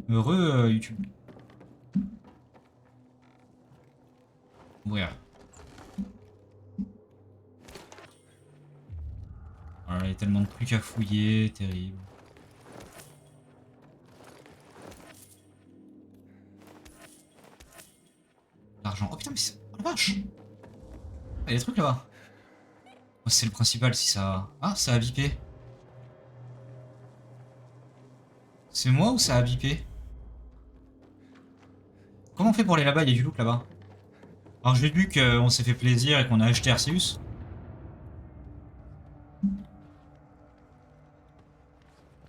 Heureux YouTube. Ouvrir. Voilà, il y a tellement de trucs à fouiller, terrible. L'argent. Oh putain, mais c'est. Oh la vache! Il y a des trucs là-bas. Oh, c'est le principal si ça. Ah, ça a bipé. C'est moi ou ça a bipé? Comment on fait pour aller là-bas? Il y a du loot là-bas. Alors j'ai vu qu'on s'est fait plaisir et qu'on a acheté Arceus.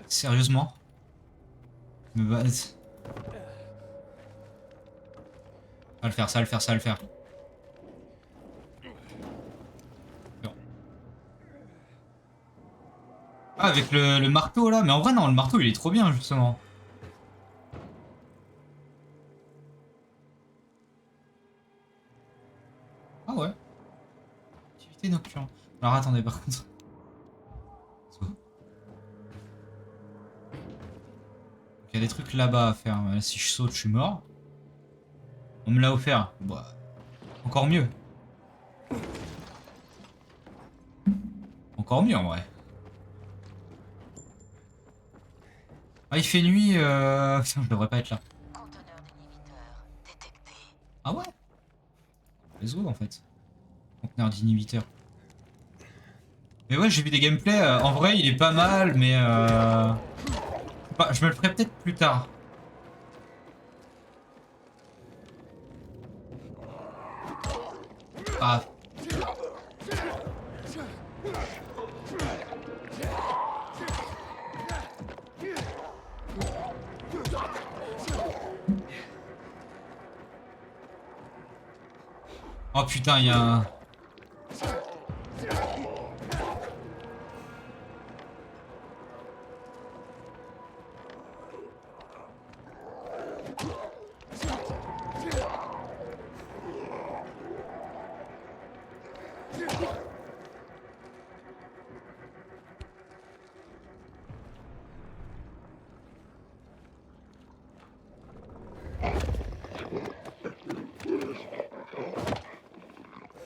Sérieusement? Mais bah, ça va le faire, ça va le faire, ça va le faire. Bon. Ah, avec le marteau là? Mais en vrai, non, le marteau il est trop bien justement. Ah ouais, activité nocturne. Alors attendez, par contre. Il y a des trucs là-bas à faire. Si je saute, je suis mort. On me l'a offert. Bah, encore mieux. Encore mieux en vrai. Ah, il fait nuit. Putain, je devrais pas être là. Conteneur d'inhibiteur détecté. Ah ouais? Let's go en fait. Conteneur d'inhibiteur. Mais ouais, j'ai vu des gameplays. En vrai, il est pas mal, mais bah, je me le ferai peut-être plus tard. Ah. Oh putain, il y a un.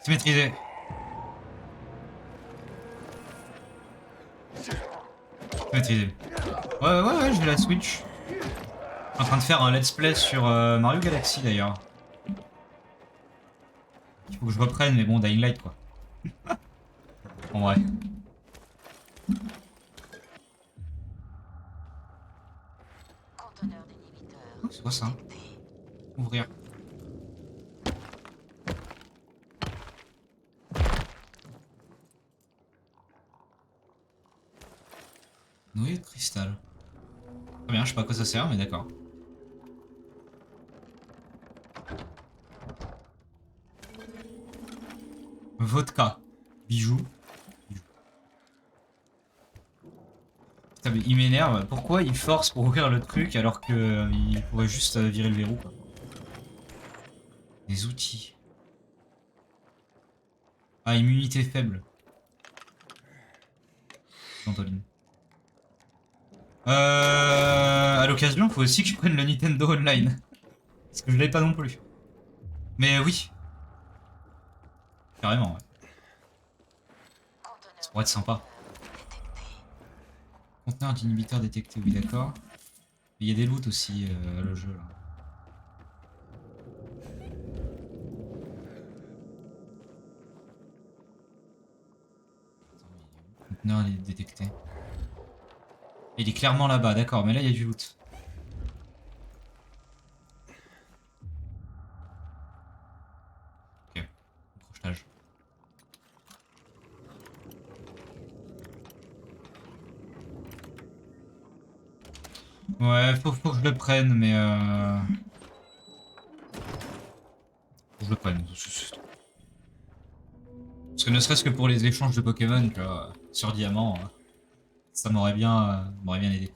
C'est maîtrisé. C'est maîtrisé. Ouais, j'ai la Switch. Je suis en train de faire un let's play sur Mario Galaxy d'ailleurs. Il faut que je reprenne, mais bon, Dying Light quoi. En vrai. Conteneur d'inhibiteur Oh, c'est quoi ça? détecté. Ouvrir. Noyau de cristal. Très bien, je sais pas à quoi ça sert, mais d'accord. Vodka. Bijou. Bijou. Putain, mais il m'énerve. Pourquoi il force pour ouvrir le truc alors que il pourrait juste virer le verrou quoi. Des outils. Ah, immunité faible. Ventoline. À l'occasion, faut aussi que je prenne le Nintendo Online. Parce que je l'ai pas non plus. Mais oui, carrément, ouais. Ça Conteneur pourrait être sympa. d'inhibiteur détecté. Conteneur d'inhibiteur détecté, oui, d'accord. Mais il y a des loots aussi, le jeu, là. Attends, mais il est où? Conteneur détecté. Il est clairement là-bas, d'accord, mais là, il y a du loot. Ok, crochetage. Ouais, faut que je le prenne, mais faut que je le prenne. Parce que ne serait-ce que pour les échanges de Pokémon, tu vois, sur Diamant, ça m'aurait bien aidé.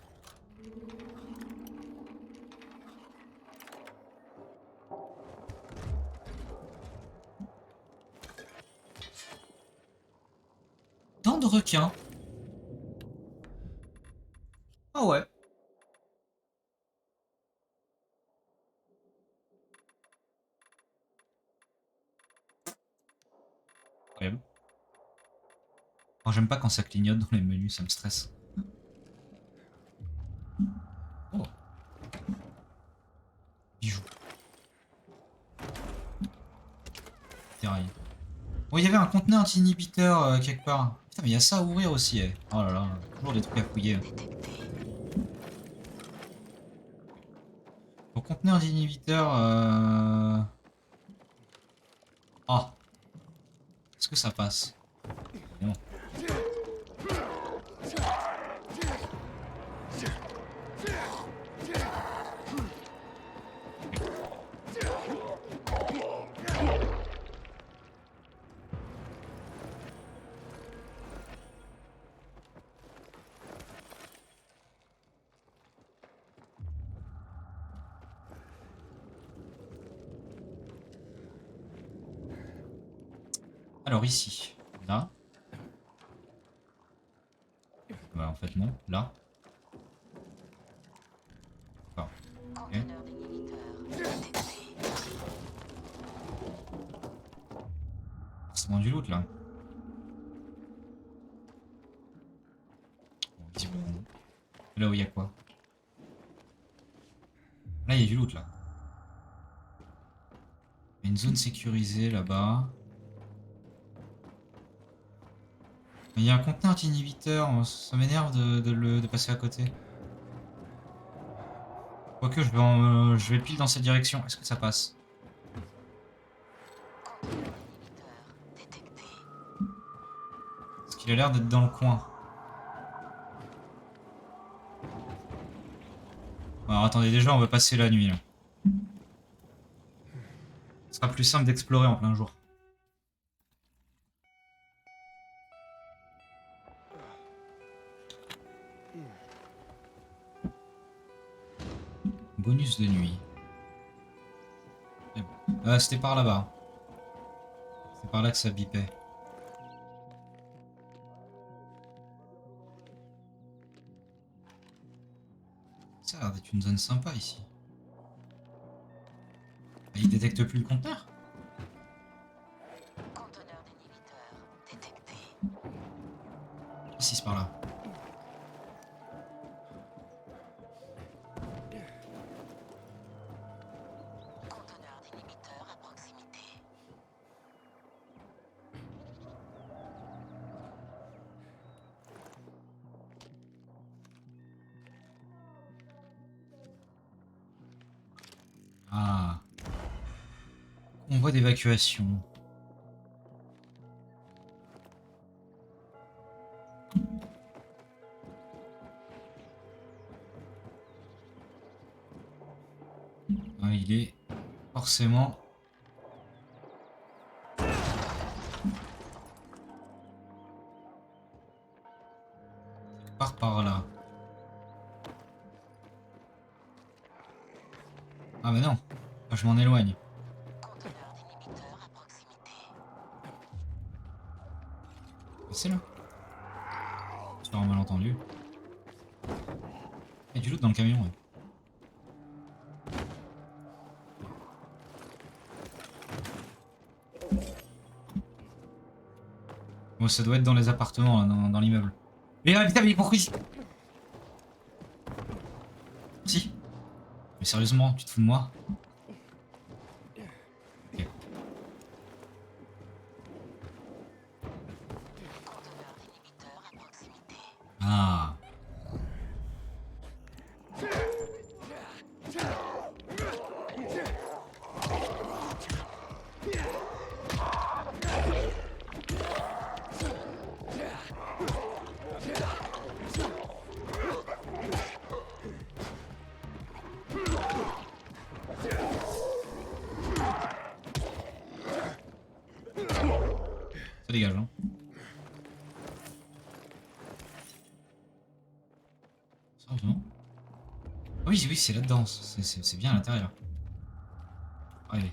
Dents de requin. Ah ouais. Oh, j'aime pas quand ça clignote dans les menus, ça me stresse. Oh. Bijoux. Terrail. Oh, il y avait un conteneur anti-inhibiteur quelque part. Putain, mais il y a ça à ouvrir aussi. Eh. Oh là là, toujours des trucs à fouiller. Au conteneur d'inhibiteur. Ah. Est-ce que ça passe? Non. Alors ici, là. Bah en fait non, là. D'accord. Ok. Conteneur d'inhibiteur détecté. Forcément du loot là. Bon, visiblement non. Là où il y a quoi? Là il y a du loot là. Il y a une zone sécurisée là-bas. Il y a un conteneur anti-inhibiteur, ça m'énerve de passer à côté. Quoique je vais pile dans cette direction. Est-ce que ça passe? Conteneur d'inhibiteur détecté. Parce qu'il a l'air d'être dans le coin. Alors attendez, déjà on va passer la nuit là. Ce sera plus simple d'explorer en plein jour. Bonus de nuit. C'était par là-bas. C'est par là que ça bipait. Ça a l'air d'être une zone sympa ici. Ah, il détecte plus le conteneur? Conteneur d'inhibiteur détecté. Ici, c'est par là. Conteneur d'inhibiteur à proximité. Ah. Convoi d'évacuation. Ah, il est forcément... Part par là. Ah mais non, moi, je m'en éloigne. Conteneur d'inhibiteur à proximité. C'est là. C'est un malentendu. Il y a du loot dans le camion. Ouais. Bon, ça doit être dans les appartements, là, dans l'immeuble. Mais putain, mais pourquoi ici? Si. Mais sérieusement, tu te fous de moi? Ok. Conteneur d'inhibiteur à proximité. Ah. Ça dégage, hein. Sérieusement? Ah oui, oui, c'est là-dedans. C'est bien à l'intérieur. Allez.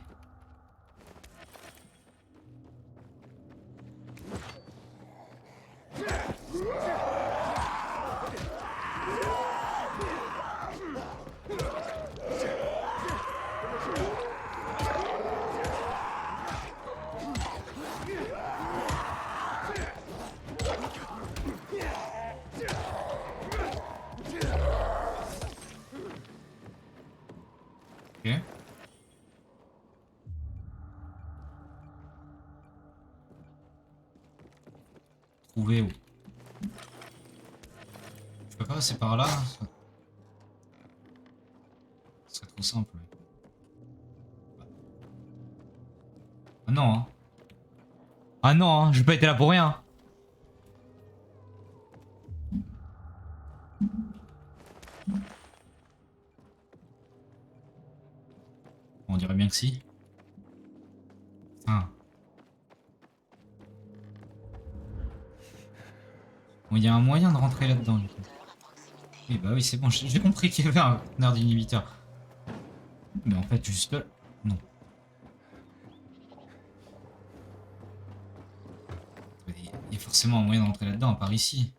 Ok. Trouver où? Je peux pas passer par là? Ce serait trop simple. Ah non, hein. Ah non, hein, j'ai pas été là pour rien. On dirait bien que si. Ah. Bon, il y a un moyen de rentrer là-dedans, du coup. Oui, bah oui, c'est bon, j'ai compris qu'il y avait un conteneur d'inhibiteur. Mais en fait, juste là... Non. Il y a forcément un moyen de rentrer là-dedans, à part ici.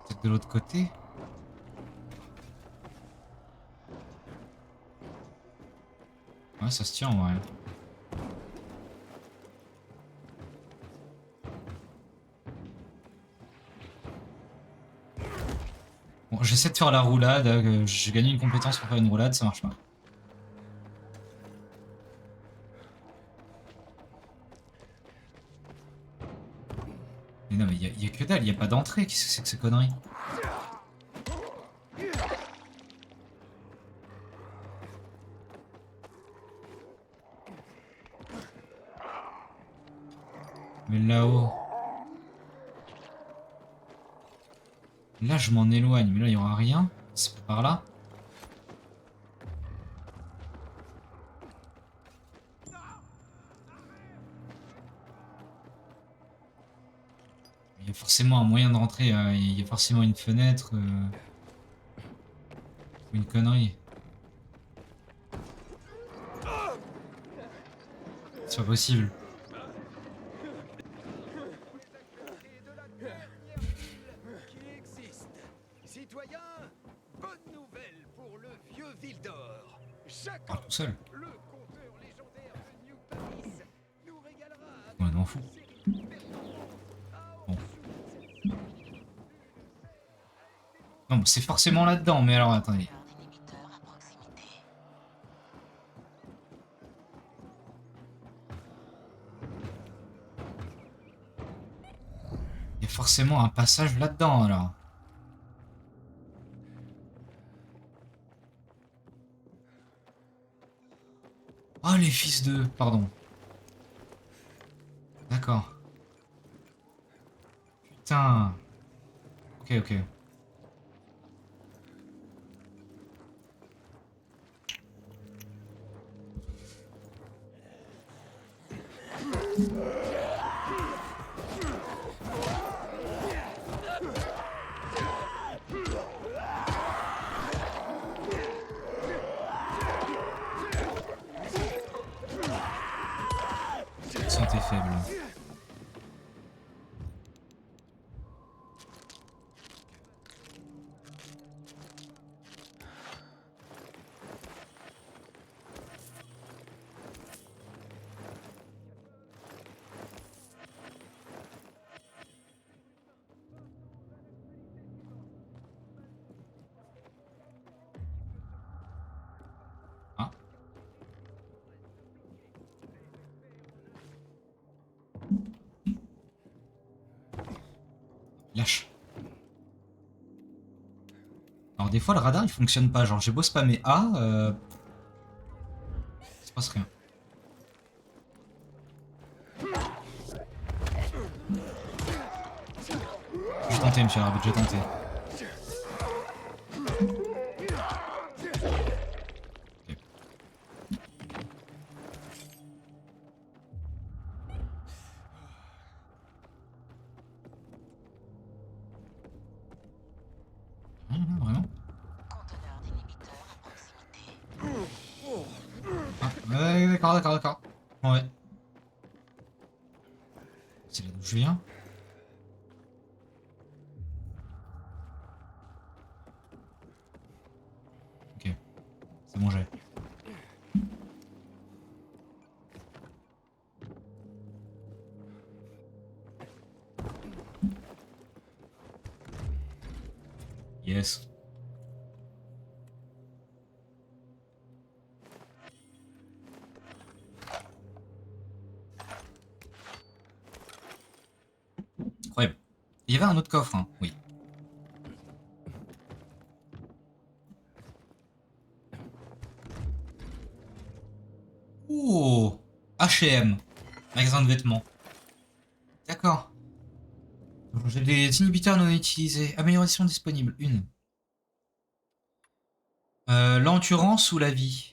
Peut-être de l'autre côté? Ouais, ça se tient en vrai. Bon, j'essaie de faire la roulade. J'ai gagné une compétence pour faire une roulade, ça marche pas. Mais non, mais il y a que dalle, il y a pas d'entrée. Qu'est-ce que c'est que ces conneries? Mais là-haut... Là, je m'en éloigne, mais là, il y aura rien. C'est par là. Il y a forcément un moyen de rentrer. Il y a forcément une fenêtre. Ou une connerie. C'est pas possible. Qui existe. Citoyens, bonne nouvelle pour le vieux Vildor. Chaque Parle tout seul. le conteur légendaire de New Paris nous régalera avec Complètement fou. une série performante à Bon. ensuite Non, c'est forcément là-dedans, mais alors attendez. D'inhibiteur à proximité. Il y a forcément un passage là-dedans alors. Oh les fils de... Pardon. D'accord. Putain. Ok, ok. Santé faible. Ah. Lâche. Alors des fois le radar il fonctionne pas. Genre j'ai beau spammer A, il se passe rien. J'ai tenté monsieur l'arbitre, j'ai tenté. Ok. Vraiment? Conteneur d'inhibiteur à proximité. Ah, ouais, d'accord, d'accord, d'accord. Ouais. C'est là d'où je viens. Ok. C'est bon, j'ai. Il y avait un autre coffre, hein. Oui. Oh, H&M, magasin de vêtements. D'accord. J'ai des inhibiteurs non utilisés. Amélioration disponible. Une. L'endurance ou la vie?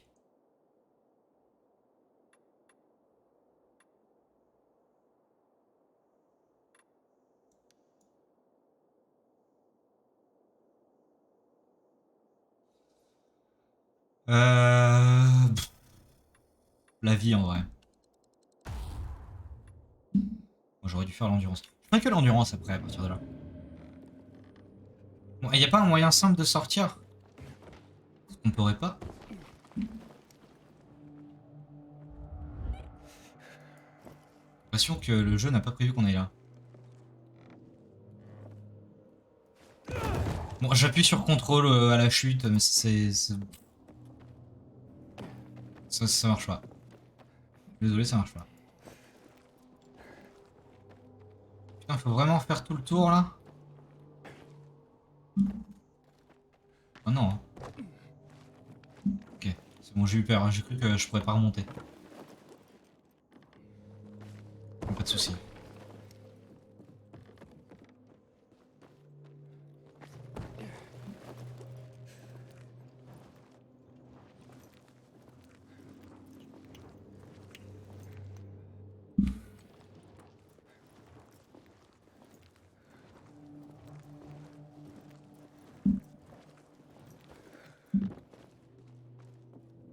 Pff, la vie en vrai. Bon, j'aurais dû faire l'endurance. Je ferais que l'endurance après à partir de là. Bon, il n'y a pas un moyen simple de sortir? On pourrait pas. J'ai l'impression que le jeu n'a pas prévu qu'on aille là. Bon, j'appuie sur contrôle à la chute, mais ça marche pas. Désolé, ça marche pas. Putain, faut vraiment faire tout le tour là? Ah non. Hein. Ok, c'est bon, j'ai eu peur, hein. J'ai cru que je pourrais pas remonter. Pas de soucis.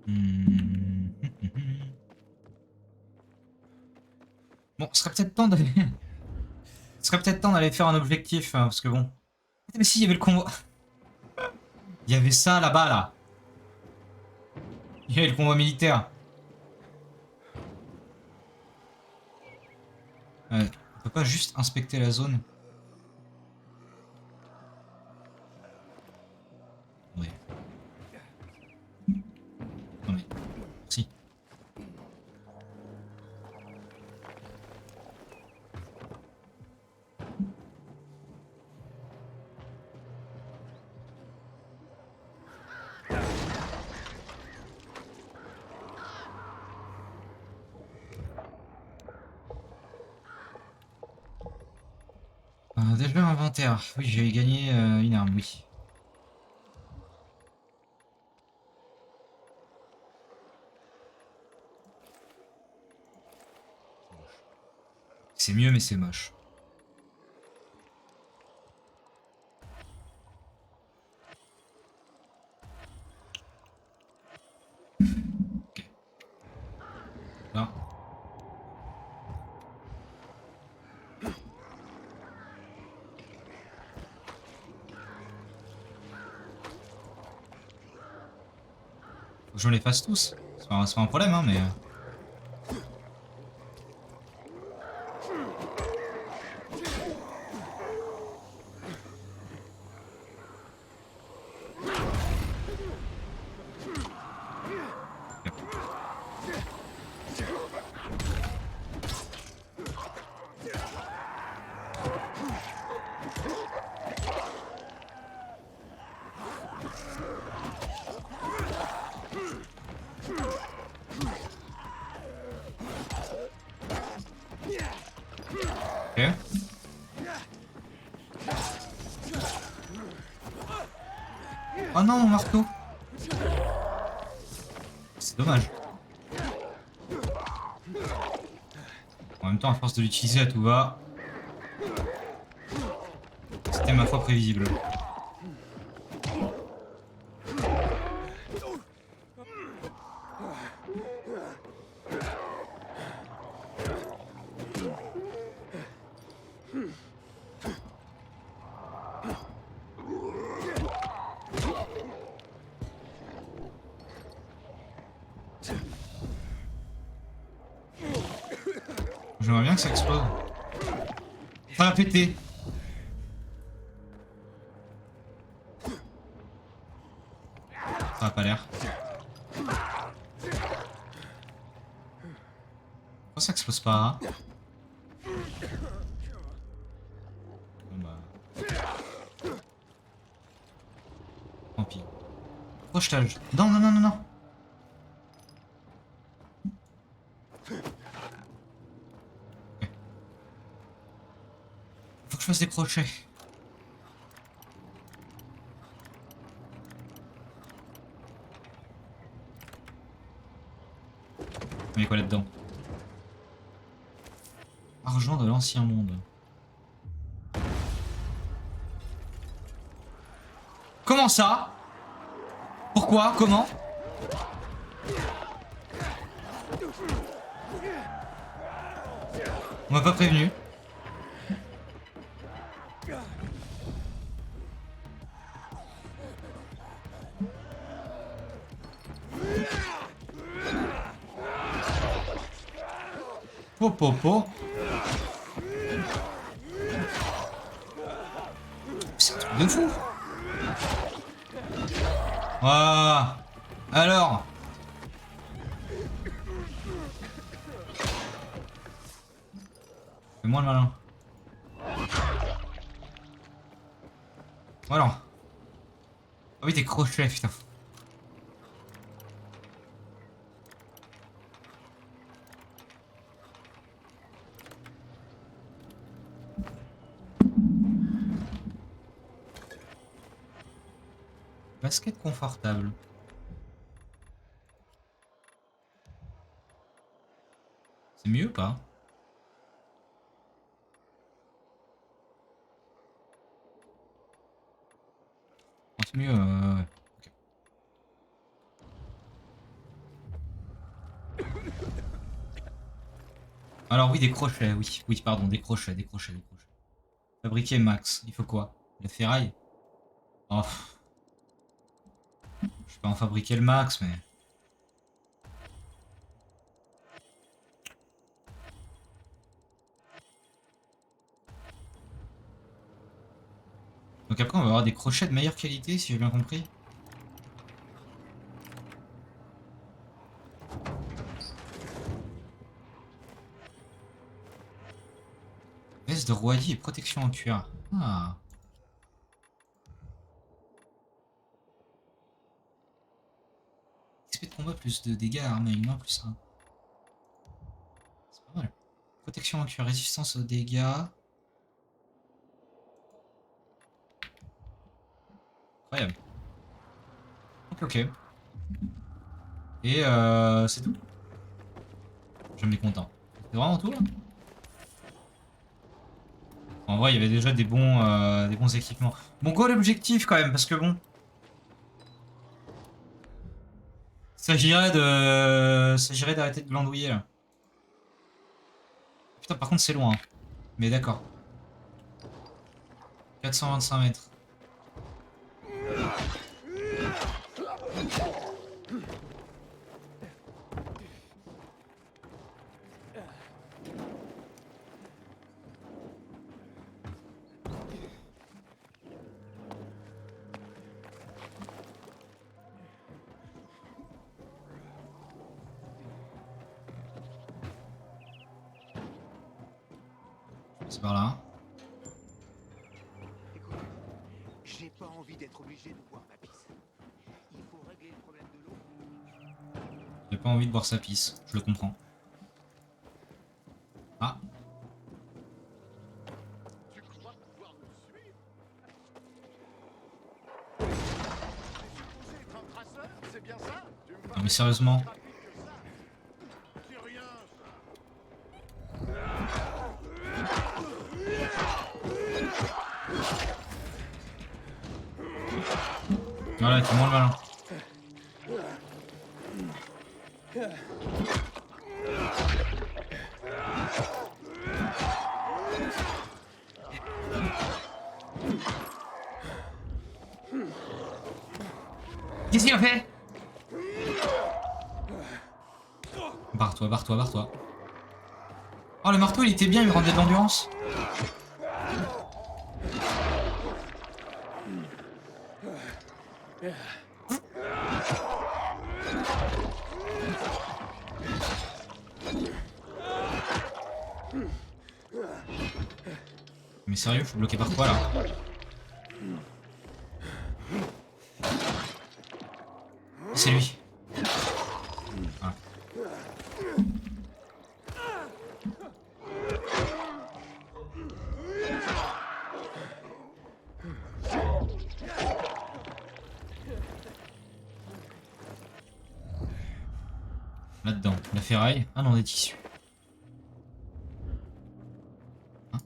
Hmm. Bon, ce serait peut-être temps d'aller. Ce serait peut-être temps d'aller faire un objectif, hein, parce que bon. Mais si, il y avait le convoi. Il y avait ça là-bas, là. Il y avait le convoi militaire. On peut pas juste inspecter la zone. Ouais. Non mais. Si. Déjà inventaire. Oui, j'ai gagné une arme, oui. C'est mieux, mais c'est moche. Ok. Là. Faut que je les fasse tous. C'est pas un problème, hein, mais. Ok. Oh non, mon marteau. C'est dommage. En même temps, à force de l'utiliser à tout va, c'était ma foi prévisible. J'aimerais bien que ça explose. Ça va péter. Ça a pas l'air. Pourquoi ça explose pas? Bon bah. crochetage. Non, non, non, non, non. Ok. Faut que je fasse des crochets. Il y a quoi là-dedans? Argent de l'ancien monde. Comment ça? Pourquoi? Comment? On m'a pas prévenu. Po po po. C'est un truc de fou. Ah. Alors. Fais-moi le malin. Voilà. Ah oui, des crochets, putain. Basket confortable. C'est mieux ou pas? Oh, c'est mieux, ouais. Ok. Alors oui, des crochets, oui. Oui, pardon, des crochets, des crochets, des crochets. Fabriquer max. Il faut quoi? La ferraille? Oh. Je vais pas en fabriquer le max, mais... Donc après, on va avoir des crochets de meilleure qualité, si j'ai bien compris. Veste de rouillis et protection en cuir. Ah. XP de combat plus de dégâts, arme humain plus 1. C'est pas mal. Protection en cuir, résistance aux dégâts. Incroyable. Ok, ok. Et c'est tout. Je me content. C'est vraiment tout là? En vrai, il y avait déjà des bons équipements. Bon, go l'objectif quand même, parce que bon. S'agirait d'arrêter de glandouiller là. Putain, par contre, c'est loin. Hein. Mais d'accord. 425 mètres. C'est par là. Écoute, j'ai pas envie d'être obligé de boire ma pisse. Il faut régler le problème de l'eau. J'ai pas envie de boire sa pisse, je le comprends. Ah. Tu crois pouvoir me suivre? C'est être un traceur, c'est bien ça? Tu me Non mais sérieusement. C'est rien, Voilà, fais-moi le malin. Qu'est-ce qu'il a fait? Barre-toi, barre-toi, barre-toi. Oh, le marteau, il était bien, il me rendait de l'endurance. Mais sérieux, je suis bloqué par quoi là? c'est lui. Ah. Là-dedans, la ferraille. Ah non, des tissus. Hein?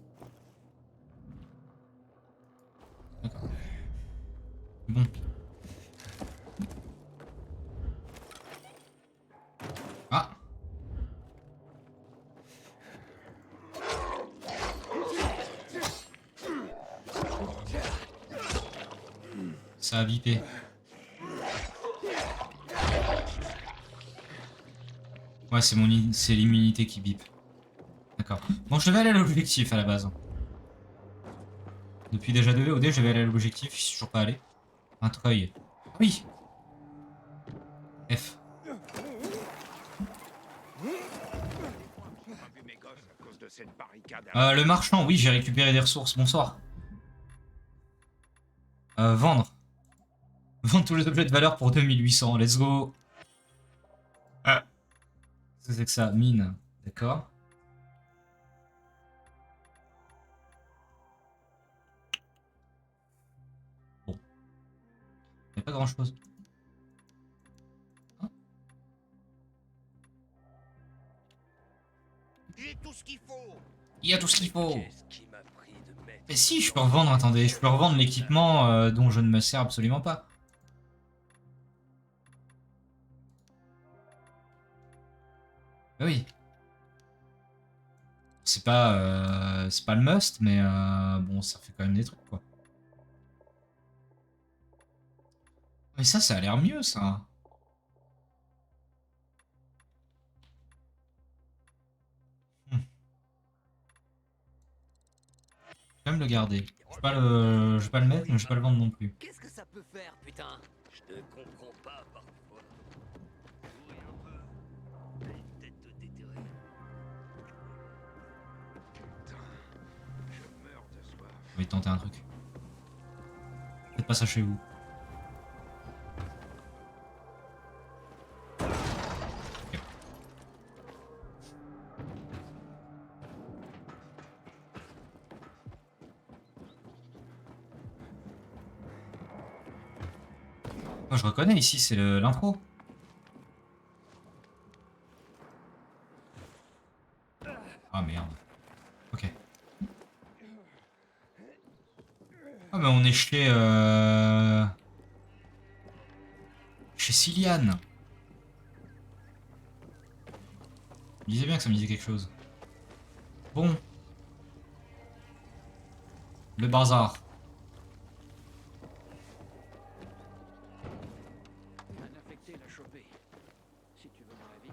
D'accord. Bon. Ah. Ça a bipé. Ouais, c'est l'immunité qui bip. D'accord. Bon, je devais aller à l'objectif à la base. Depuis déjà 2 VOD, je devais aller à l'objectif, je suis toujours pas allé. Un treuil. Oui. F. J'ai pas vu mes gosses à cause de cette barricade. Le marchand, oui, j'ai récupéré des ressources. Bonsoir. Vendre. Vendre tous les objets de valeur pour 2800. Let's go. Ah. Qu'est-ce que c'est que ça? Mine. D'accord. Bon. Il n'y a pas grand chose. Hein? J'ai tout ce qu'il faut. Il y a tout ce qu'il faut. Qu'est-ce qui m'a pris de mettre Et si, je peux revendre, attendez, je peux revendre l'équipement dont je ne me sers absolument pas. Ah oui. C'est pas le must, mais bon, ça fait quand même des trucs, quoi. Mais ça a l'air mieux, ça. Je vais quand même le garder. Je vais pas le mettre, mais je vais pas le vendre non plus. Qu'est-ce que ça peut faire, putain? Je te comprends pas parfois. Oui, un peu. T'as une tête de déterré. Putain, je meurs de soif. Je vais tenter un truc. Faites pas ça chez vous. Ok. Moi, je reconnais ici, c'est l'intro. Ah merde. Ok. Ah mais on est chez Cillian. Je disais bien que ça me disait quelque chose. Bon. Le bazar. Un infecté l'a chopé. Si tu veux mon avis.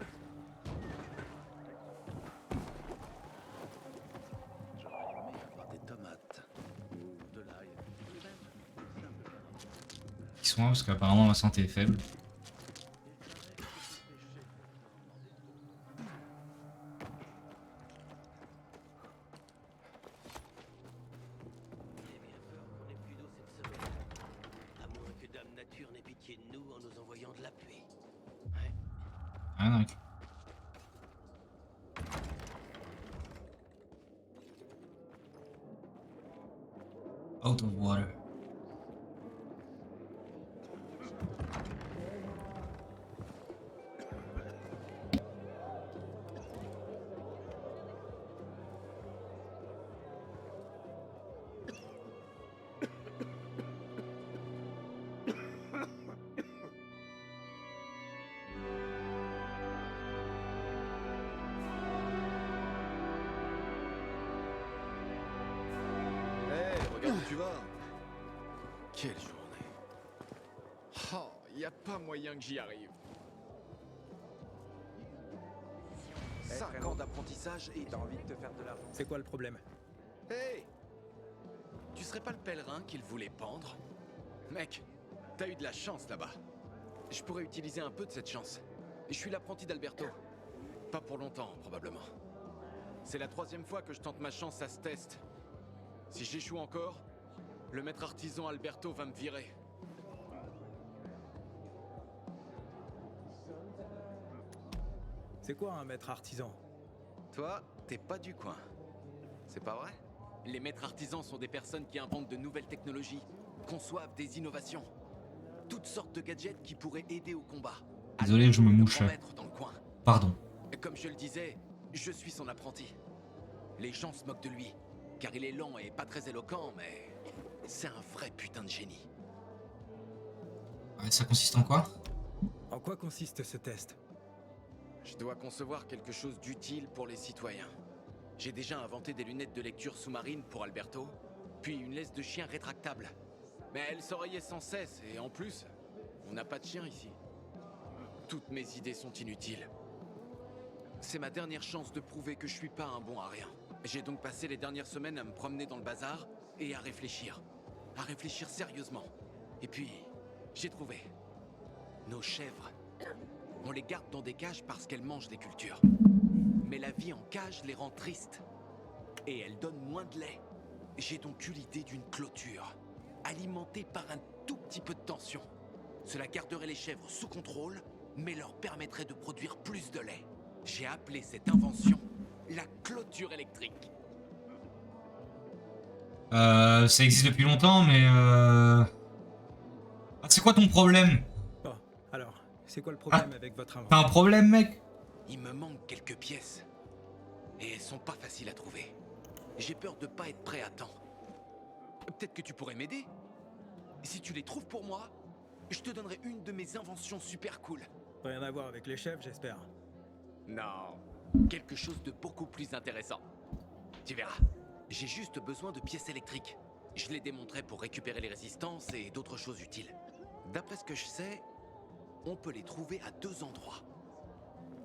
J'aurais aimé avoir des tomates. Ou de l'ail. Ils sont là parce qu'apparemment ma santé est faible. J'ai bien peur qu'on ait plus d'eau cette semaine. À moins que Dame Nature n'ait pitié de nous en nous envoyant de la pluie. Ouais. Rien avec. Out of water. Regarde où tu vas. Quelle journée. Oh, y a pas moyen que j'y arrive. 5 ans d'apprentissage et t'as envie de te faire de l'argent. C'est quoi le problème? Hey! Tu serais pas le pèlerin qu'il voulait pendre? Mec, t'as eu de la chance là-bas. Je pourrais utiliser un peu de cette chance. Je suis l'apprenti d'Alberto. Pas pour longtemps, probablement. C'est la 3e fois que je tente ma chance à ce test. Si j'échoue encore, le maître artisan Alberto va me virer. C'est quoi un maître artisan? Toi, t'es pas du coin. C'est pas vrai? Les maîtres artisans sont des personnes qui inventent de nouvelles technologies, conçoivent des innovations. Toutes sortes de gadgets qui pourraient aider au combat. Désolé, je me Alberto est le mouche. grand maître dans le coin. Pardon. Et comme je le disais, je suis son apprenti. Les gens se moquent de lui, car il est lent et pas très éloquent, mais c'est un vrai putain de génie. Ouais, ça consiste en quoi? En quoi consiste ce test? Je dois concevoir quelque chose d'utile pour les citoyens. J'ai déjà inventé des lunettes de lecture sous-marine pour Alberto, puis une laisse de chien rétractable. Mais elle s'oreillait sans cesse, et en plus, on n'a pas de chien ici. Toutes mes idées sont inutiles. C'est ma dernière chance de prouver que je suis pas un bon à rien. J'ai donc passé les dernières semaines à me promener dans le bazar et à réfléchir. À réfléchir sérieusement. Et puis, j'ai trouvé. Nos chèvres. On les garde dans des cages parce qu'elles mangent des cultures. Mais la vie en cage les rend tristes. Et elles donnent moins de lait. J'ai donc eu l'idée d'une clôture, alimentée par un tout petit peu de tension. Cela garderait les chèvres sous contrôle, mais leur permettrait de produire plus de lait. J'ai appelé cette invention la clôture électrique. Ça existe depuis longtemps, mais Ah, c'est quoi ton problème? Bon, alors, c'est quoi le problème avec votre T'as invention? un problème, mec? Il me manque quelques pièces. Et elles sont pas faciles à trouver. J'ai peur de pas être prêt à temps. Peut-être que tu pourrais m'aider? Si tu les trouves pour moi, je te donnerai une de mes inventions super cool. Rien à voir avec les chefs, j'espère. Non, quelque chose de beaucoup plus intéressant. Tu verras. J'ai juste besoin de pièces électriques. Je les démonterai pour récupérer les résistances et d'autres choses utiles. D'après ce que je sais, on peut les trouver à 2 endroits.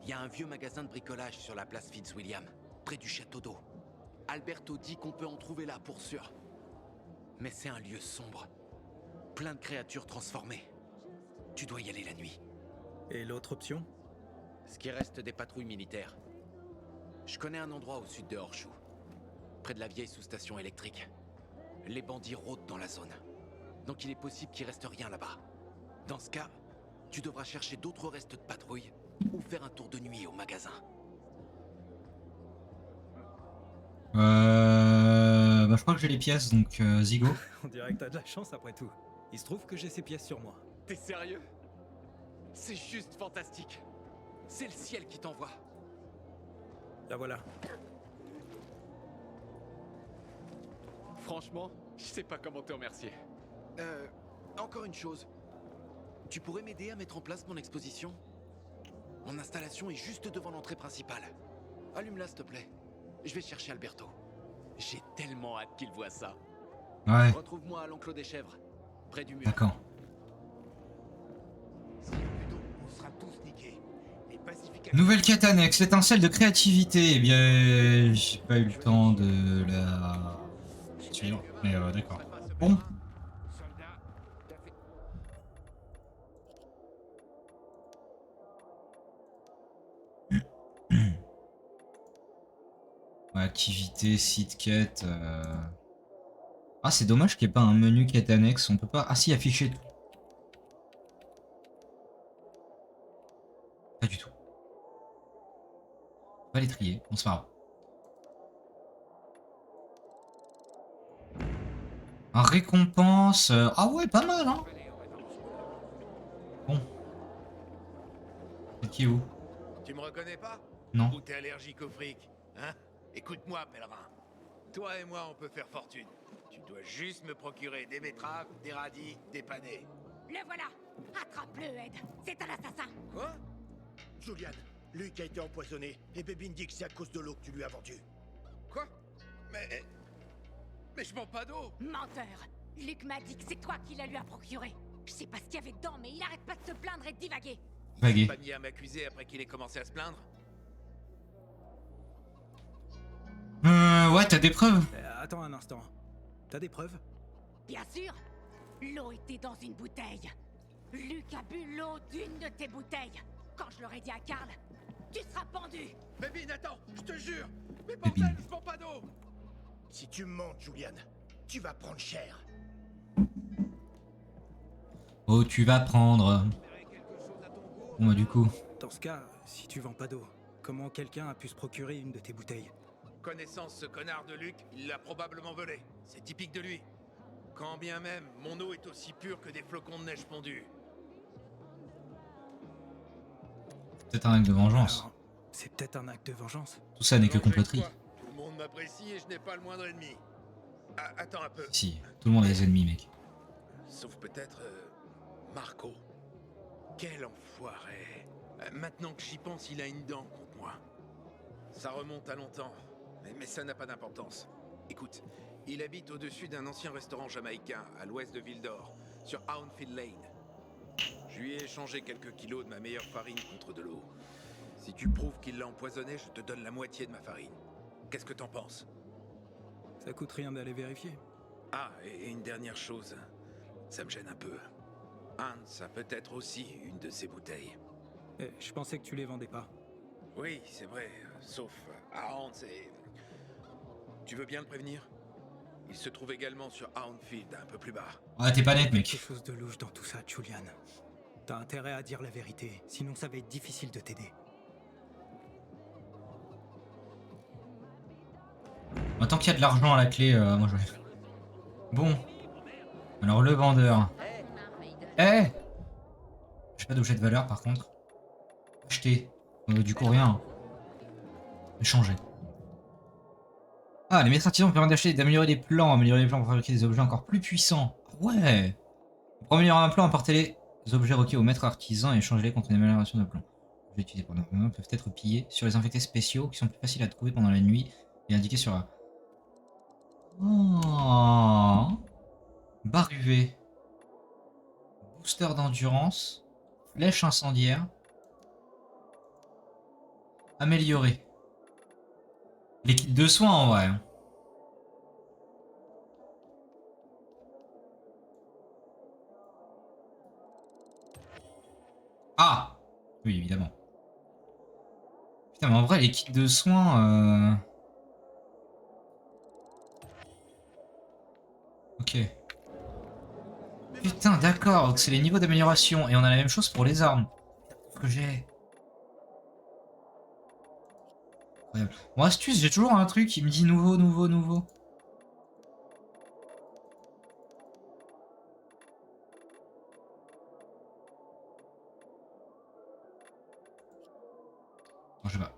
Il y a un vieux magasin de bricolage sur la place Fitzwilliam, près du château d'eau. Alberto dit qu'on peut en trouver là pour sûr. Mais c'est un lieu sombre. Plein de créatures transformées. Tu dois y aller la nuit. Et l'autre option? Ce qui reste des patrouilles militaires. Je connais un endroit au sud de Horseshoe, près de la vieille sous-station électrique. Les bandits rôdent dans la zone. Donc il est possible qu'il reste rien là-bas. Dans ce cas, tu devras chercher d'autres restes de patrouille ou faire un tour de nuit au magasin. Bah, je crois que j'ai les pièces, donc zigo. On dirait que t'as de la chance après tout. Il se trouve que j'ai ces pièces sur moi. T'es sérieux? C'est juste fantastique. C'est le ciel qui t'envoie. La voilà. Franchement, je sais pas comment te remercier. Encore une chose. Tu pourrais m'aider à mettre en place mon exposition? Mon installation est juste devant l'entrée principale. Allume-la, s'il te plaît. Je vais chercher Alberto. J'ai tellement hâte qu'il voit ça. Ouais, Retrouve-moi à l'enclos des chèvres, près du mur. d'accord. S'il y a plus d'eau, on sera tous niqués. Les pacificateurs... Nouvelle quête annexe, l'étincelle de créativité. Eh bien, j'ai pas eu le temps de la suivre, mais d'accord. Bon. Soldat, t'as fait... Ouais, activité, site quête. Ah, c'est dommage qu'il n'y ait pas un menu quête annexe. On peut pas. Ah, si, afficher tout. Pas du tout. On va les trier, on se marre. Un récompense. Ah ouais, pas mal, hein. Bon. C'est qui est où? Tu me reconnais pas? Non. Ou t'es allergique au fric? Hein? Écoute-moi, pèlerin. Toi et moi, on peut faire fortune. Tu dois juste me procurer des betteraves, des radis, des panais. Le voilà. Attrape-le, Ed. C'est un assassin. Quoi? Julian, Luc a été empoisonné et Bébine dit que c'est à cause de l'eau que tu lui as vendu. Quoi? Mais je mens pas d'eau! Menteur. Luc m'a dit que c'est toi qui la lui a procuré. Je sais pas ce qu'il y avait dedans, mais il arrête pas de se plaindre et de divaguer. Vaguer. Pas mis à m'accuser après qu'il ait commencé à se plaindre? Ouais, t'as des preuves? Attends un instant. T'as des preuves? Bien sûr. L'eau était dans une bouteille. Luc a bu l'eau d'une de tes bouteilles. Quand je l'aurais dit à Karl, tu seras pendu. Bébine, attends, je te jure! Mais Bébine. bordel, je mens pas d'eau! Si tu me mens, Julian, tu vas prendre cher. Oh, tu vas prendre. Bon, bah, du coup. Dans ce cas, si tu vends pas d'eau, comment quelqu'un a pu se procurer une de tes bouteilles. Connaissant ce connard de Luc, il l'a probablement volé. C'est typique de lui. Quand bien même, mon eau est aussi pure que des flocons de neige fondus. Peut-être un acte de vengeance. Alors, c'est peut-être un acte de vengeance. Tout ça n'est que Vengeance comploterie. quoi? Tout le monde m'apprécie et je n'ai pas le moindre ennemi. Ah, attends un peu. Si, tout le monde a des ennemis, mec. Sauf peut-être Marco. Quel enfoiré. Maintenant que j'y pense, il a une dent contre moi. Ça remonte à longtemps, mais ça n'a pas d'importance. Écoute, il habite au-dessus d'un ancien restaurant jamaïcain à l'ouest de Ville d'Or, sur Houndfield Lane. Je lui ai échangé quelques kilos de ma meilleure farine contre de l'eau. Si tu prouves qu'il l'a empoisonné, je te donne la moitié de ma farine. Qu'est-ce que t'en penses? Ça coûte rien d'aller vérifier. Ah, et une dernière chose. Ça me gêne un peu. Hans a peut-être aussi une de ces bouteilles. Eh, je pensais que tu les vendais pas. Oui, c'est vrai, sauf à Hans et... Tu veux bien le prévenir? Il se trouve également sur Houndfield, un peu plus bas. Ah, t'es pas net, Quelque mec. chose de louche dans tout ça, Julian. T'as intérêt à dire la vérité, sinon ça va être difficile de t'aider. Bah, tant qu'il y a de l'argent à la clé, moi je vais. Bon. Alors, le vendeur. Eh, j'ai pas d'objet de valeur par contre. Acheter. Du coup, rien. Échanger. Ah, les maîtres artisans permettent d'acheter et d'améliorer les plans. Améliorer les plans pour fabriquer des objets encore plus puissants. Ouais. Pour améliorer un plan, apportez les objets requis au maître artisan et échangez-les contre une amélioration de plan. Les objets utilisés pendant le peuvent être pillés sur les infectés spéciaux qui sont plus faciles à trouver pendant la nuit et indiqués sur la... Oh. Barre UV. Booster d'endurance. Flèche incendiaire. Améliorer. Les kits de soins en vrai. Ah! Oui, évidemment. Putain, mais en vrai, les kits de soins... Ok. Putain, d'accord, donc c'est les niveaux d'amélioration. Et on a la même chose pour les armes. Que j'ai. Incroyable. Bon, astuce, j'ai toujours un truc qui me dit nouveau, nouveau, nouveau. Non, je sais pas.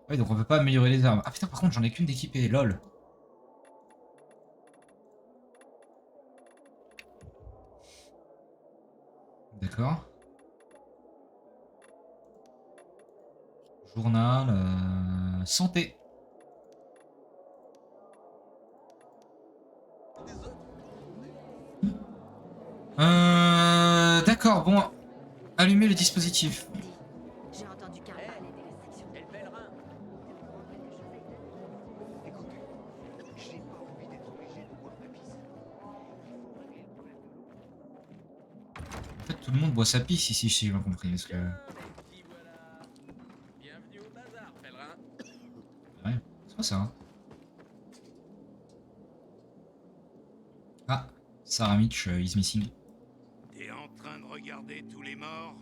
Oui, donc on peut pas améliorer les armes. Ah putain, par contre, j'en ai qu'une d'équipée, lol. D'accord. Journal, santé. D'accord, bon. Allumer le dispositif. J'ai entendu Karl parler des restrictions. Et le pèlerin? Écoutez, j'ai pas envie d'être obligé de boire ma pisse. En fait, tout le monde boit sa pisse ici, si j'ai bien compris. Parce que... T'y voilà. Bienvenue au bazar, pèlerin. Ouais, c'est pas ça. Hein. Ah, Sarah Mitch is missing. T'es en train de regarder tous les morts?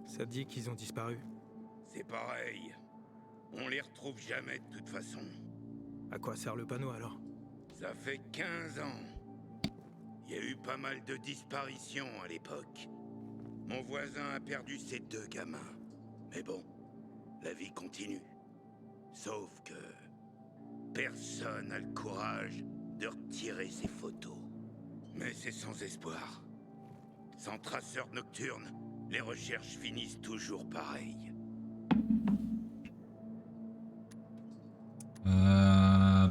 Ça te dit qu'ils ont disparu? C'est pareil. On les retrouve jamais de toute façon. À quoi sert le panneau alors? Ça fait 15 ans. Il y a eu pas mal de disparitions à l'époque. Mon voisin a perdu ses 2 gamins. Mais bon, la vie continue. Sauf que personne n'a le courage de retirer ses photos. Mais c'est sans espoir. Sans traceur nocturne, les recherches finissent toujours pareil.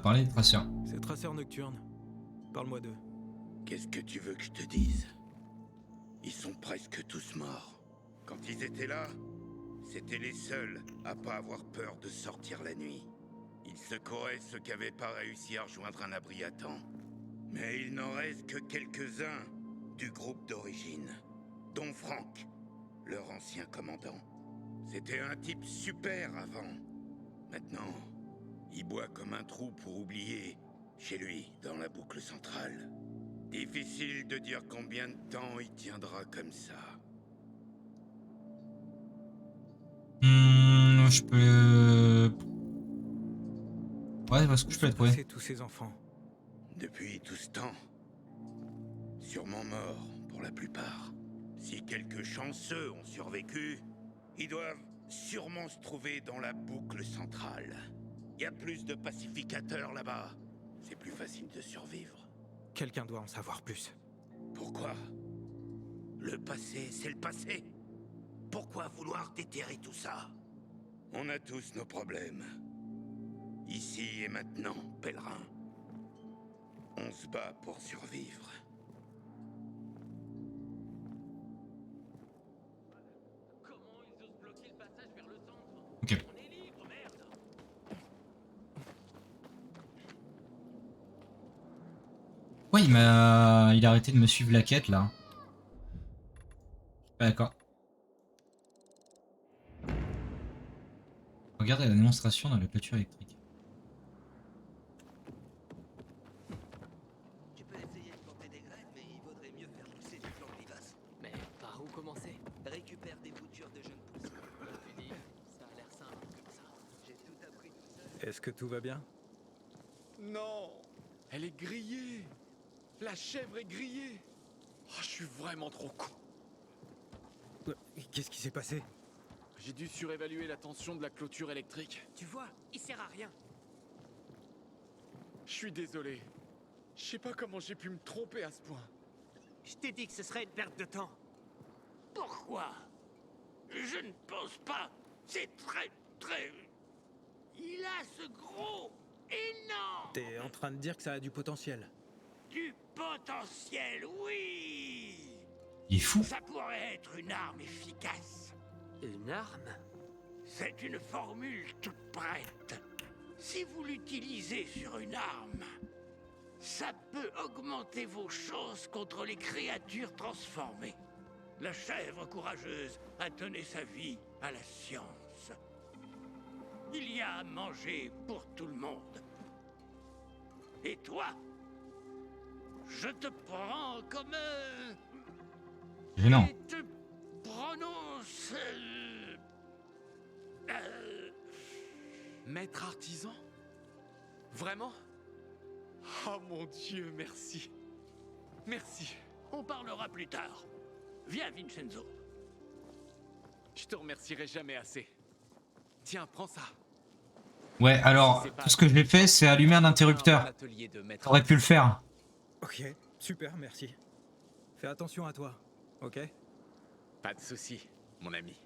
Parler des traceurs. C'est traceur nocturne. Parle-moi d'eux. Qu'est-ce que tu veux que je te dise? Ils sont presque tous morts. Quand ils étaient là, c'étaient les seuls à pas avoir peur de sortir la nuit. Ils secouraient ceux qui n'avaient pas réussi à rejoindre un abri à temps. Mais il n'en reste que quelques-uns du groupe d'origine, dont Frank, leur ancien commandant. C'était un type super avant. Maintenant, il boit comme un trou pour oublier, chez lui, dans la boucle centrale. Difficile de dire combien de temps il tiendra comme ça. je peux... Ouais, est-ce que je peux la trouver? C'est tous ces enfants. Depuis tout ce temps, sûrement morts pour la plupart. Si quelques chanceux ont survécu, ils doivent sûrement se trouver dans la boucle centrale. Il y a plus de pacificateurs là-bas. C'est plus facile de survivre. Quelqu'un doit en savoir plus. Pourquoi? Le passé, c'est le passé. Pourquoi vouloir déterrer tout ça? On a tous nos problèmes. Ici et maintenant, pèlerin. On se bat pour survivre. Comment ils osent bloquer le passage vers le centre? Ok. On est libre, merde. Ouais, il a arrêté de me suivre la quête là. Pas d'accord. Regardez la démonstration dans la clôture électrique. Tu peux essayer de planter des graines, mais il vaudrait mieux faire pousser des plantes vivaces. Mais par où commencer? Récupère des boutures de jeunes pousses. Tu dis, ça a l'air simple comme ça. J'ai tout appris tout seul. Est-ce que tout va bien? Non! Elle est grillée! La chèvre est grillée! Oh, je suis vraiment trop con. Qu'est-ce qui s'est passé? J'ai dû surévaluer la tension de la clôture électrique. Tu vois, il sert à rien. Je suis désolé. Je sais pas comment j'ai pu me tromper à ce point. Je t'ai dit que ce serait une perte de temps. Pourquoi? Je ne pense pas. C'est très... Il a ce gros, énorme... T'es en train de dire que ça a du potentiel. Du potentiel, oui! Il est fou. Ça pourrait être une arme efficace. Une arme? C'est une formule toute prête. Si vous l'utilisez sur une arme, ça peut augmenter vos chances contre les créatures transformées. La chèvre courageuse a donné sa vie à la science. Il y a à manger pour tout le monde. Et toi, je te prends comme... Gênant. Et te prononce... Maître artisan? Vraiment? Oh mon Dieu, merci. Merci. On parlera plus tard. Viens, Vincenzo. Je te remercierai jamais assez. Tiens, prends ça. Ouais, alors, tout ce que j'ai fait, c'est allumer un interrupteur. L'atelier de maître. T'aurais pu le faire. Ok, super, merci. Fais attention à toi, ok? Pas de souci, mon ami.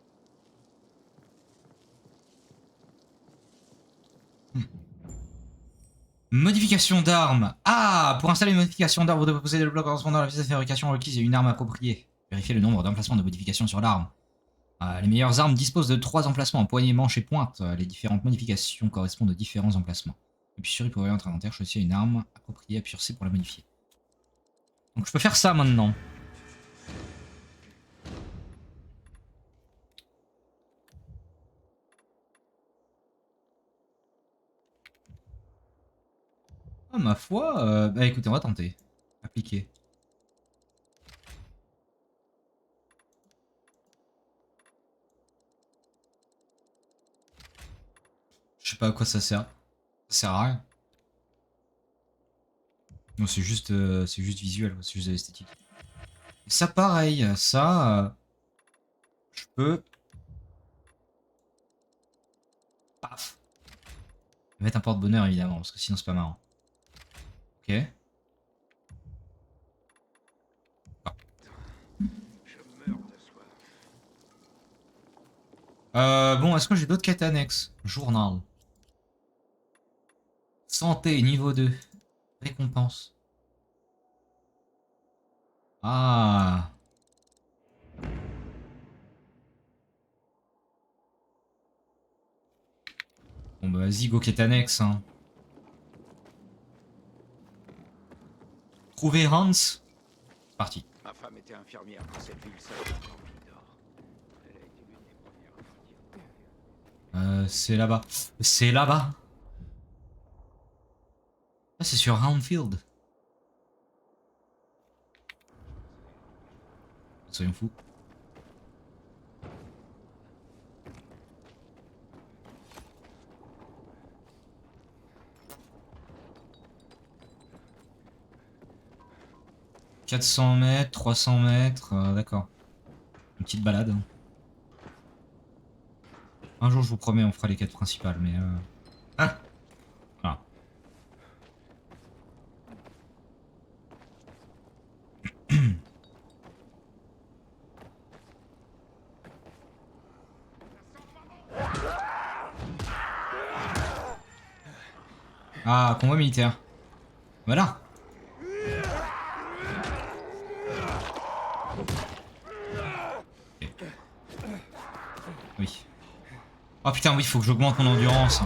Modification d'armes. Ah, pour installer une modification d'arme, vous devez posséder le bloc correspondant à la pièce de fabrication requise et une arme appropriée. Vérifiez le nombre d'emplacements de modification sur l'arme. Les meilleures armes disposent de 3 emplacements, poignée, manche et pointe. Les différentes modifications correspondent aux différents emplacements. Et puis sur il pourrait votre inventaire, choisissez une arme appropriée, appuyez sur C pour la modifier. Donc je peux faire ça maintenant. Ah, ma foi, bah écoutez, on va tenter. Appliquer. Je sais pas à quoi ça sert. Ça sert à rien. Non, c'est juste visuel, c'est juste de l'esthétique. Et ça, pareil, ça, je peux. Paf. Mettre un porte-bonheur évidemment, parce que sinon c'est pas marrant. Ok. Bon, est-ce que j'ai d'autres quêtes annexes? Journal. Santé, niveau 2. Récompense. Ah. Bon bah vas-y, go quête annexe. Hein. Trouver Hans. Parti. Ma femme était infirmière dans cette ville seule en Campidor. Elle a été l'une des premières à partir. C'est là-bas. C'est là-bas. Ah, c'est sur Houndfield. Soyons fous. 400 mètres, 300 mètres, d'accord. Une petite balade. Un jour, je vous promets, on fera les quêtes principales, mais... Ah voilà. Ah, convoi militaire. Voilà. Ok. Oui. Oh putain, oui, faut que j'augmente mon endurance.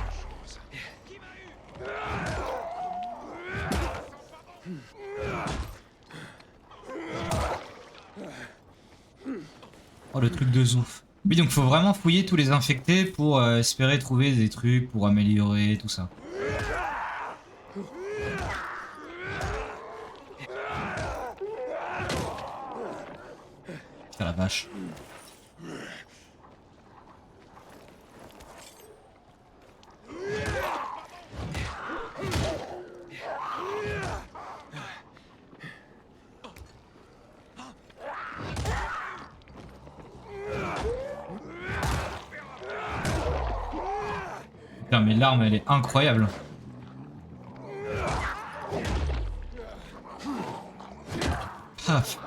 Oh, le truc de zouf. Oui, donc faut vraiment fouiller tous les infectés pour espérer trouver des trucs pour améliorer tout ça. Putain la vache. Putain, mais l'arme elle est incroyable. Paf.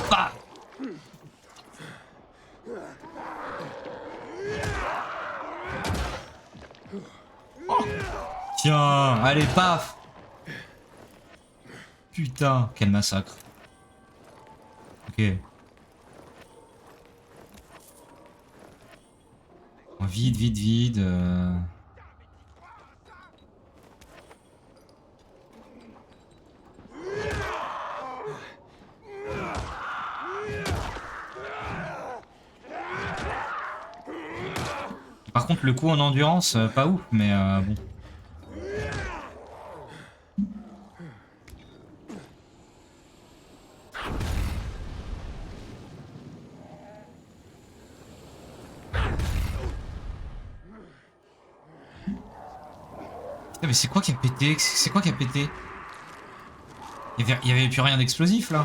Paf. Oh. Tiens, allez, paf. Putain, quel massacre. Ok. Vide, vide, vide. Par contre, le coup en endurance, pas ouf, mais bon. Mais c'est quoi qui a pété? C'est quoi qui a pété? Il y avait plus rien d'explosif là.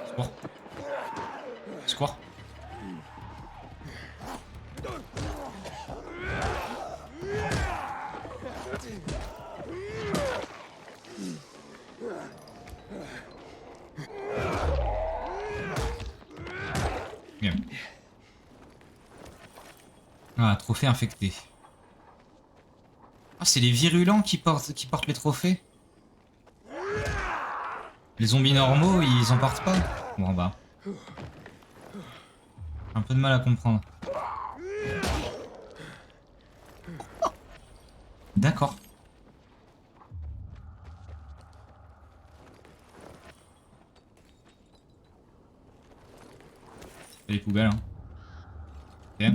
Secours. Secours. Bien. Ah, trophée infecté. Ah, c'est les virulents qui portent les trophées. Les zombies normaux, ils en portent pas. Bon bah. Un peu de mal à comprendre. D'accord. C'est les poubelles, hein. Ok.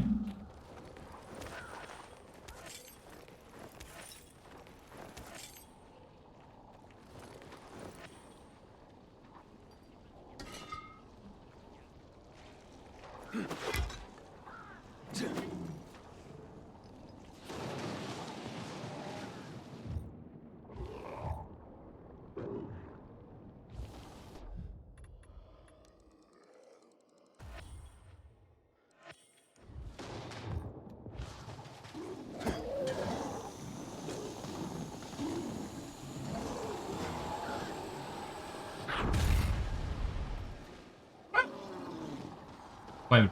Ouais.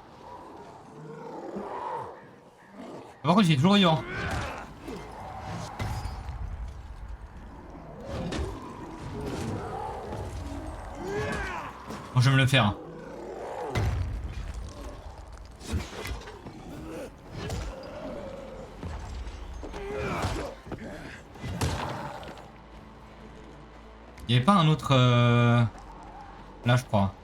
Par contre, j'ai toujours eu vent. Bon, je vais me le faire. Il n'y avait pas un autre... Là, je crois.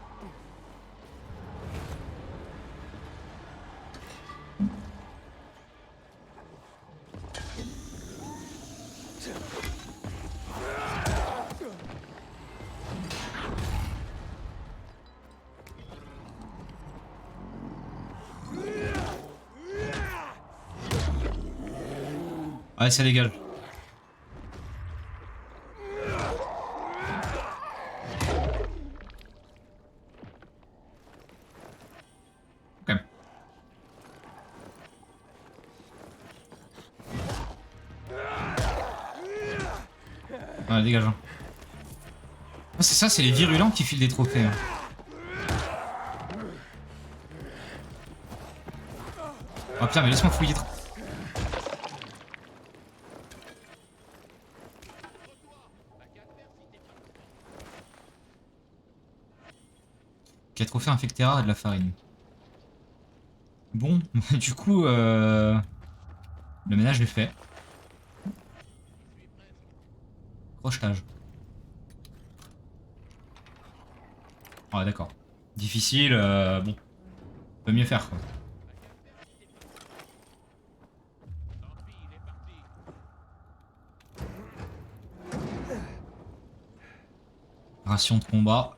Allez, ça dégage. Ok. Allez, dégage. Hein. Ah, c'est ça, c'est les virulents qui filent des trophées. Hein. Oh putain, mais laisse-moi fouiller. Ok, trophée infectera et de la farine. Bon, du coup, le ménage est fait. Crochetage. Ouais, d'accord. Difficile, bon. On peut mieux faire, quoi. Ration de combat.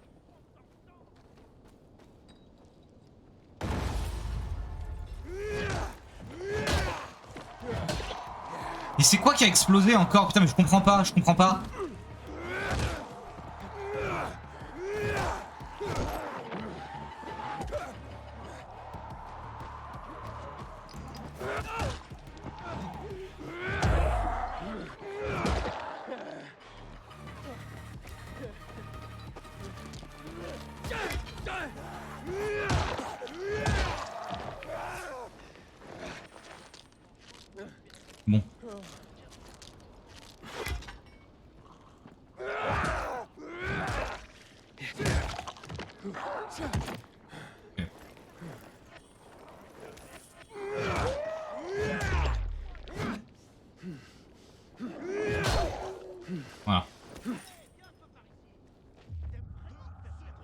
Et c'est quoi qui a explosé encore? Putain, mais je comprends pas, je comprends pas. Bon. Okay. Voilà.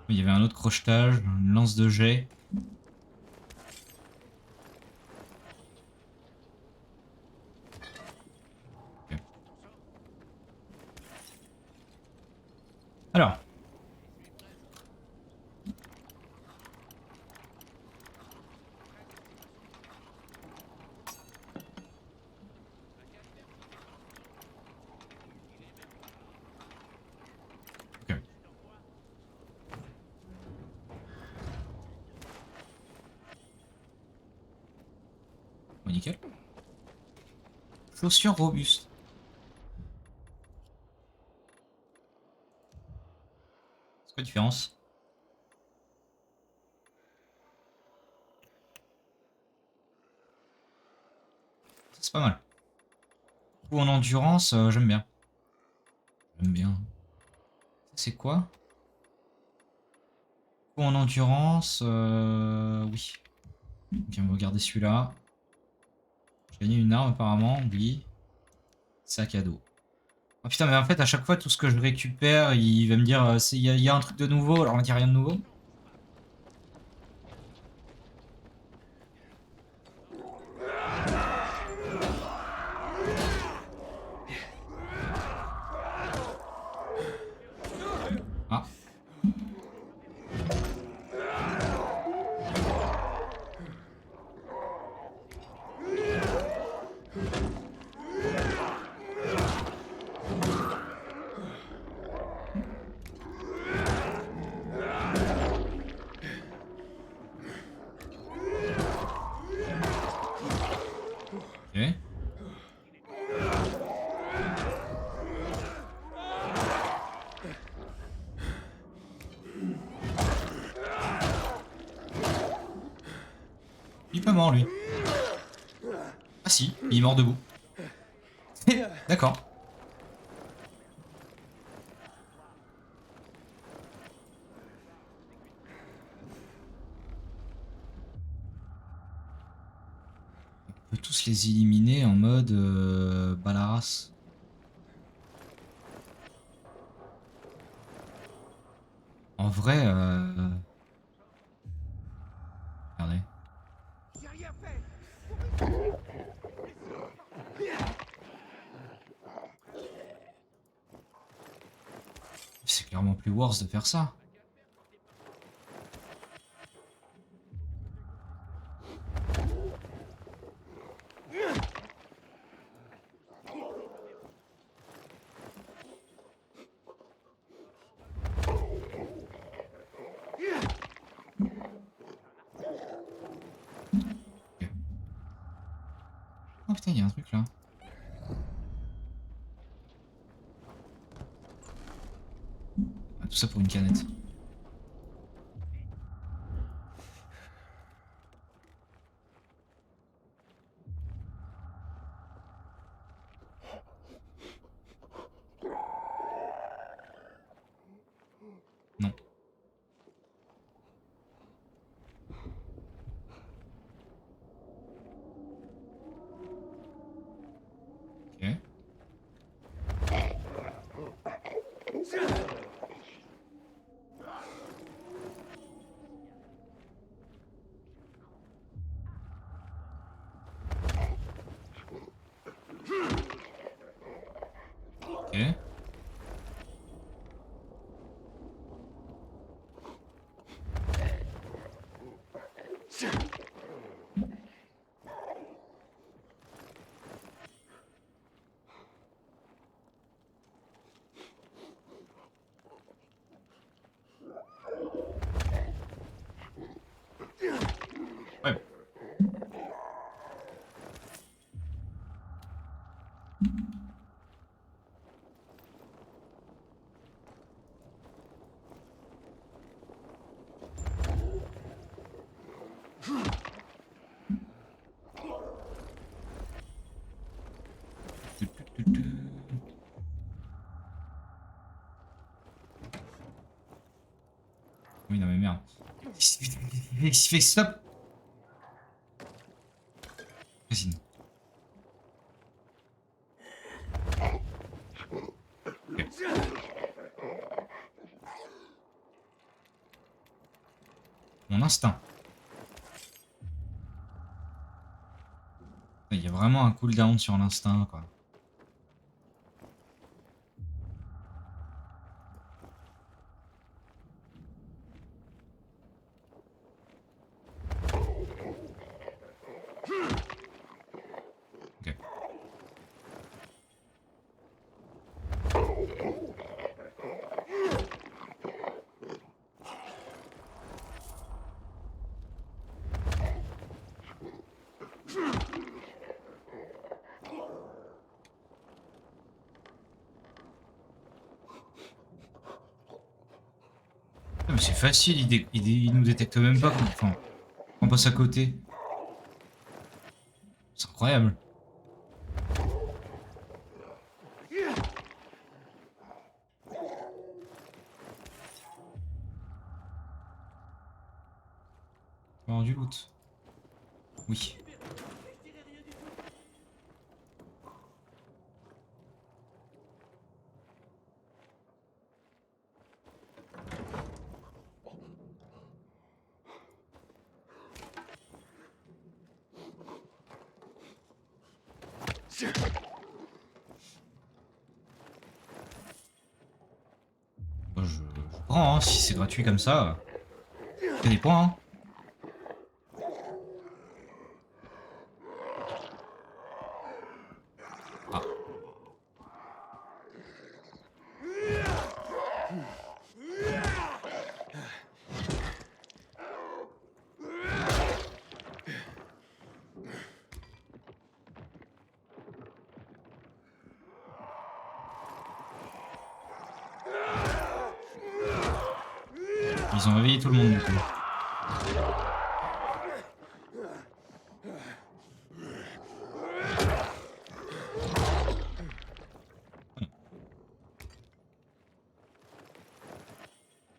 Il y avait un autre crochetage, une lance de jet. Okay. Alors. Okay. Bon, nickel. Chaussures robustes. C'est quoi la différence? C'est pas mal. Ou en endurance, j'aime bien. J'aime bien. C'est quoi? Ou en endurance, oui. Ok, on va regarder celui-là. J'ai gagné une arme apparemment, oui. Sac à dos. Oh putain, mais en fait, à chaque fois, tout ce que je récupère, il va me dire il y a un truc de nouveau, alors on dit rien de nouveau. Ah. Ok. Il est pas mort lui. Ah si, il est mort debout. D'accord. On peut tous les éliminer en mode balaras. En vrai, regardez. C'est clairement plus worse de faire ça. Oh putain, il y a un truc là. Ah, tout ça pour une canette. Non. Ok. Ok. Ouais. Oui, non mais merde. Il fait stop. Résine. Ok. Mon instinct. Il y a vraiment un cooldown sur l'instinct, quoi. Ok. Ah, mais c'est facile, il nous détecte même pas. Enfin, on passe à côté. C'est incroyable. On va avoir du loot. Oui. Moi, je prends, hein, si c'est gratuit comme ça. Il y a des points, hein. Ah. Ils ont réveillé tout le monde du coup.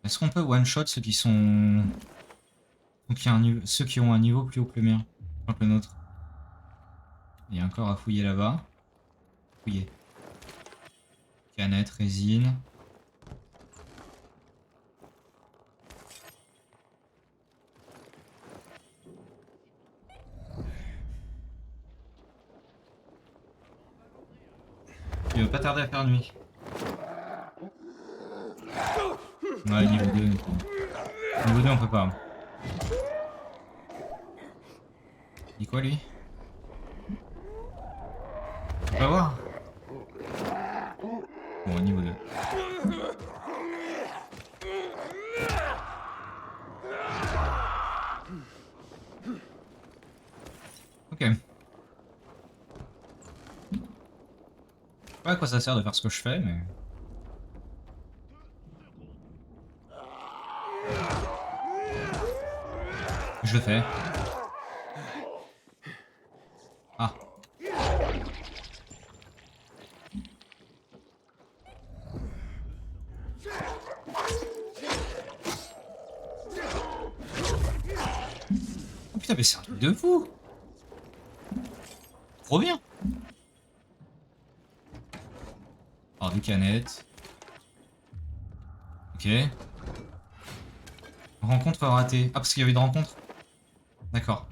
Est-ce qu'on peut one-shot ceux qui sont... Donc il y a un niveau... ceux qui ont un niveau plus haut que le mien, enfin que le nôtre. Il y a encore à fouiller là-bas. Fouiller. Canette, résine. Il va pas tarder à faire nuit. Ouais, niveau 2. Niveau 2 on peut pas. Il dit quoi lui? On peut pas voir. Bon, niveau 2. Ok. pas à quoi ça sert de faire ce que je fais, mais... Je le fais. Ah. Oh putain, mais c'est un truc de fou! Trop bien! Alors, 2 canettes. Ok. Rencontre ratée. Ah, parce qu'il y avait une rencontre? D'accord.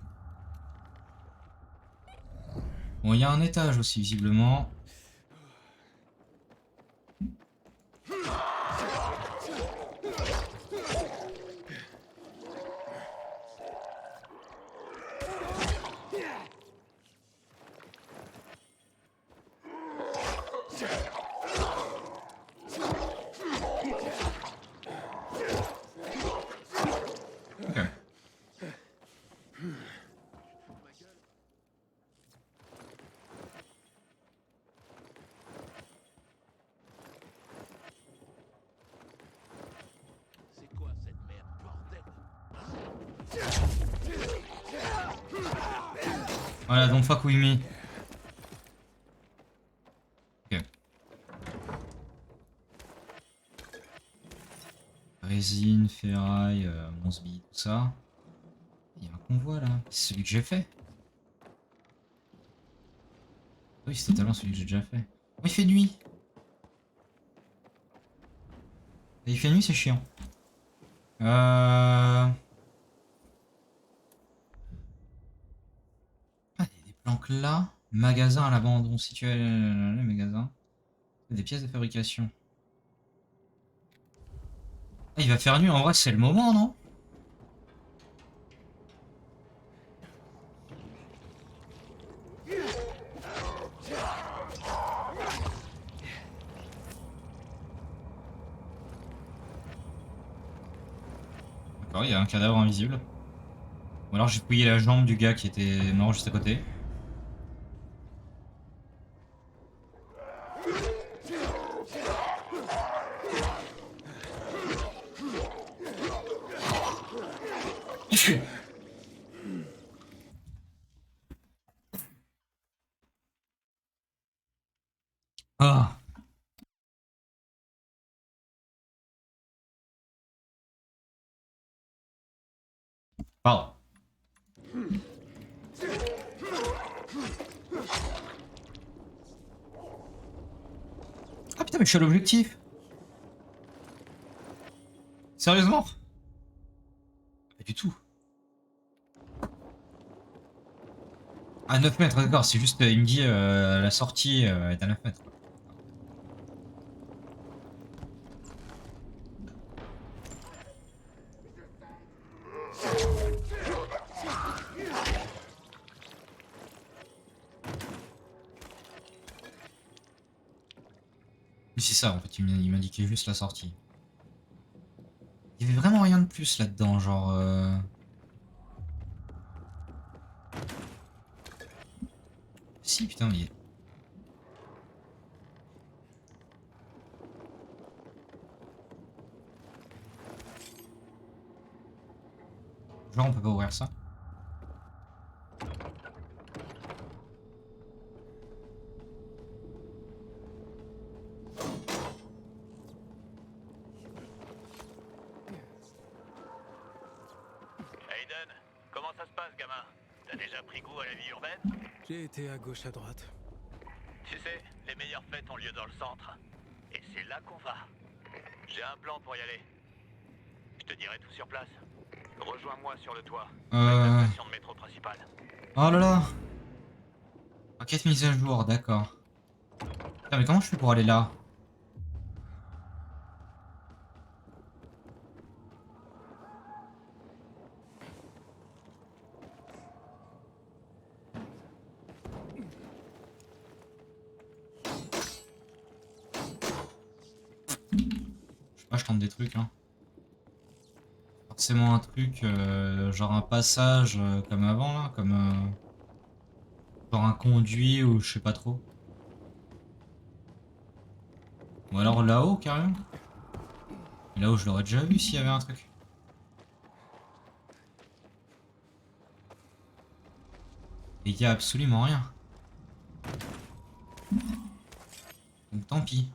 Bon, il y a un étage aussi, visiblement. Ok. C'est quoi cette merde, bordel? Voilà, don't fuck with me. Ok. Résine, ferraille, Monsby, tout ça. Il y a un convoi là. C'est celui que j'ai fait. Oui, c'est totalement celui que j'ai déjà fait. Oh, il fait nuit. Et il fait nuit, c'est chiant. Ah, il y a des planques là. Magasin à l'abandon. Situé les magasins. Des pièces de fabrication. Ah, il va faire nuit. En vrai, c'est le moment, non? D'accord, il y a un cadavre invisible. Ou alors j'ai fouillé la jambe du gars qui était mort juste à côté. Ah. Pardon. Ah putain, mais je suis à l'objectif. Sérieusement? Pas du tout. À 9 mètres, d'accord, c'est juste, il me dit la sortie est à 9 mètres. Oui, c'est ça, en fait, il m'indiquait juste la sortie. Il y avait vraiment rien de plus là-dedans, genre... Si, putain, il y est... Genre, on peut pas ouvrir ça. Aiden, comment ça se passe, gamin? T'as déjà pris goût à la vie urbaine? J'ai été à gauche, à droite. Tu sais, les meilleures fêtes ont lieu dans le centre. Et c'est là qu'on va. J'ai un plan pour y aller. Je te dirai tout sur place. Rejoins-moi sur le toit. La station de métro principale. Oh là là. Enquête mise à jour, d'accord. Putain, mais comment je fais pour aller là? Je sais pas, je tente des trucs, hein. Forcément un truc, genre un passage comme avant, là, comme... genre un conduit ou je sais pas trop. Ou alors là-haut, carrément. Là-haut, je l'aurais déjà vu s'il y avait un truc. Et il y a absolument rien. Donc tant pis.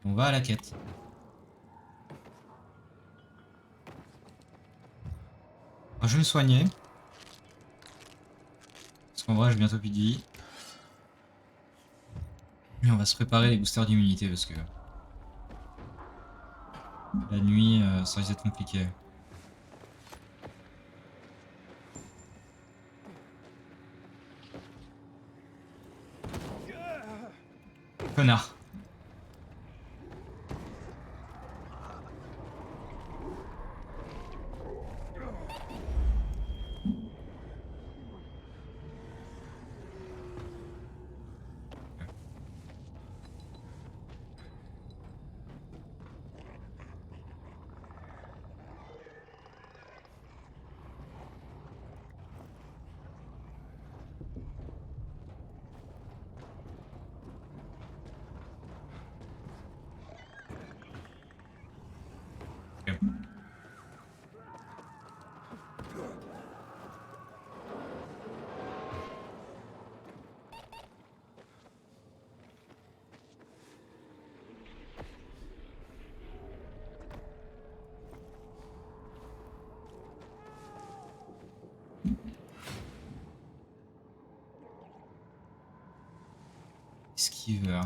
On va à la quête. Moi, je vais me soigner. Parce qu'en vrai, j'ai bientôt plus de vie. Et on va se préparer les boosters d'immunité parce que la nuit, ça risque d'être compliqué. Connard. Ok. Esquiver.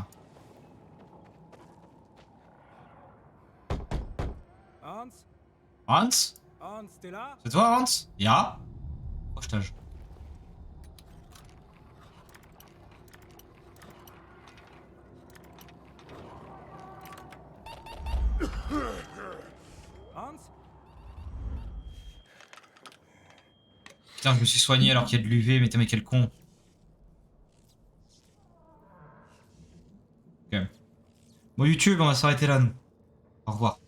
Hans? Hans? Hans, t'es là? C'est toi, Hans? Ya? Prochetage. Hans? Putain, je me suis soigné alors qu'il y a de l'UV, mais quel con. Ok. Bon, YouTube, on va s'arrêter là, nous. Au revoir.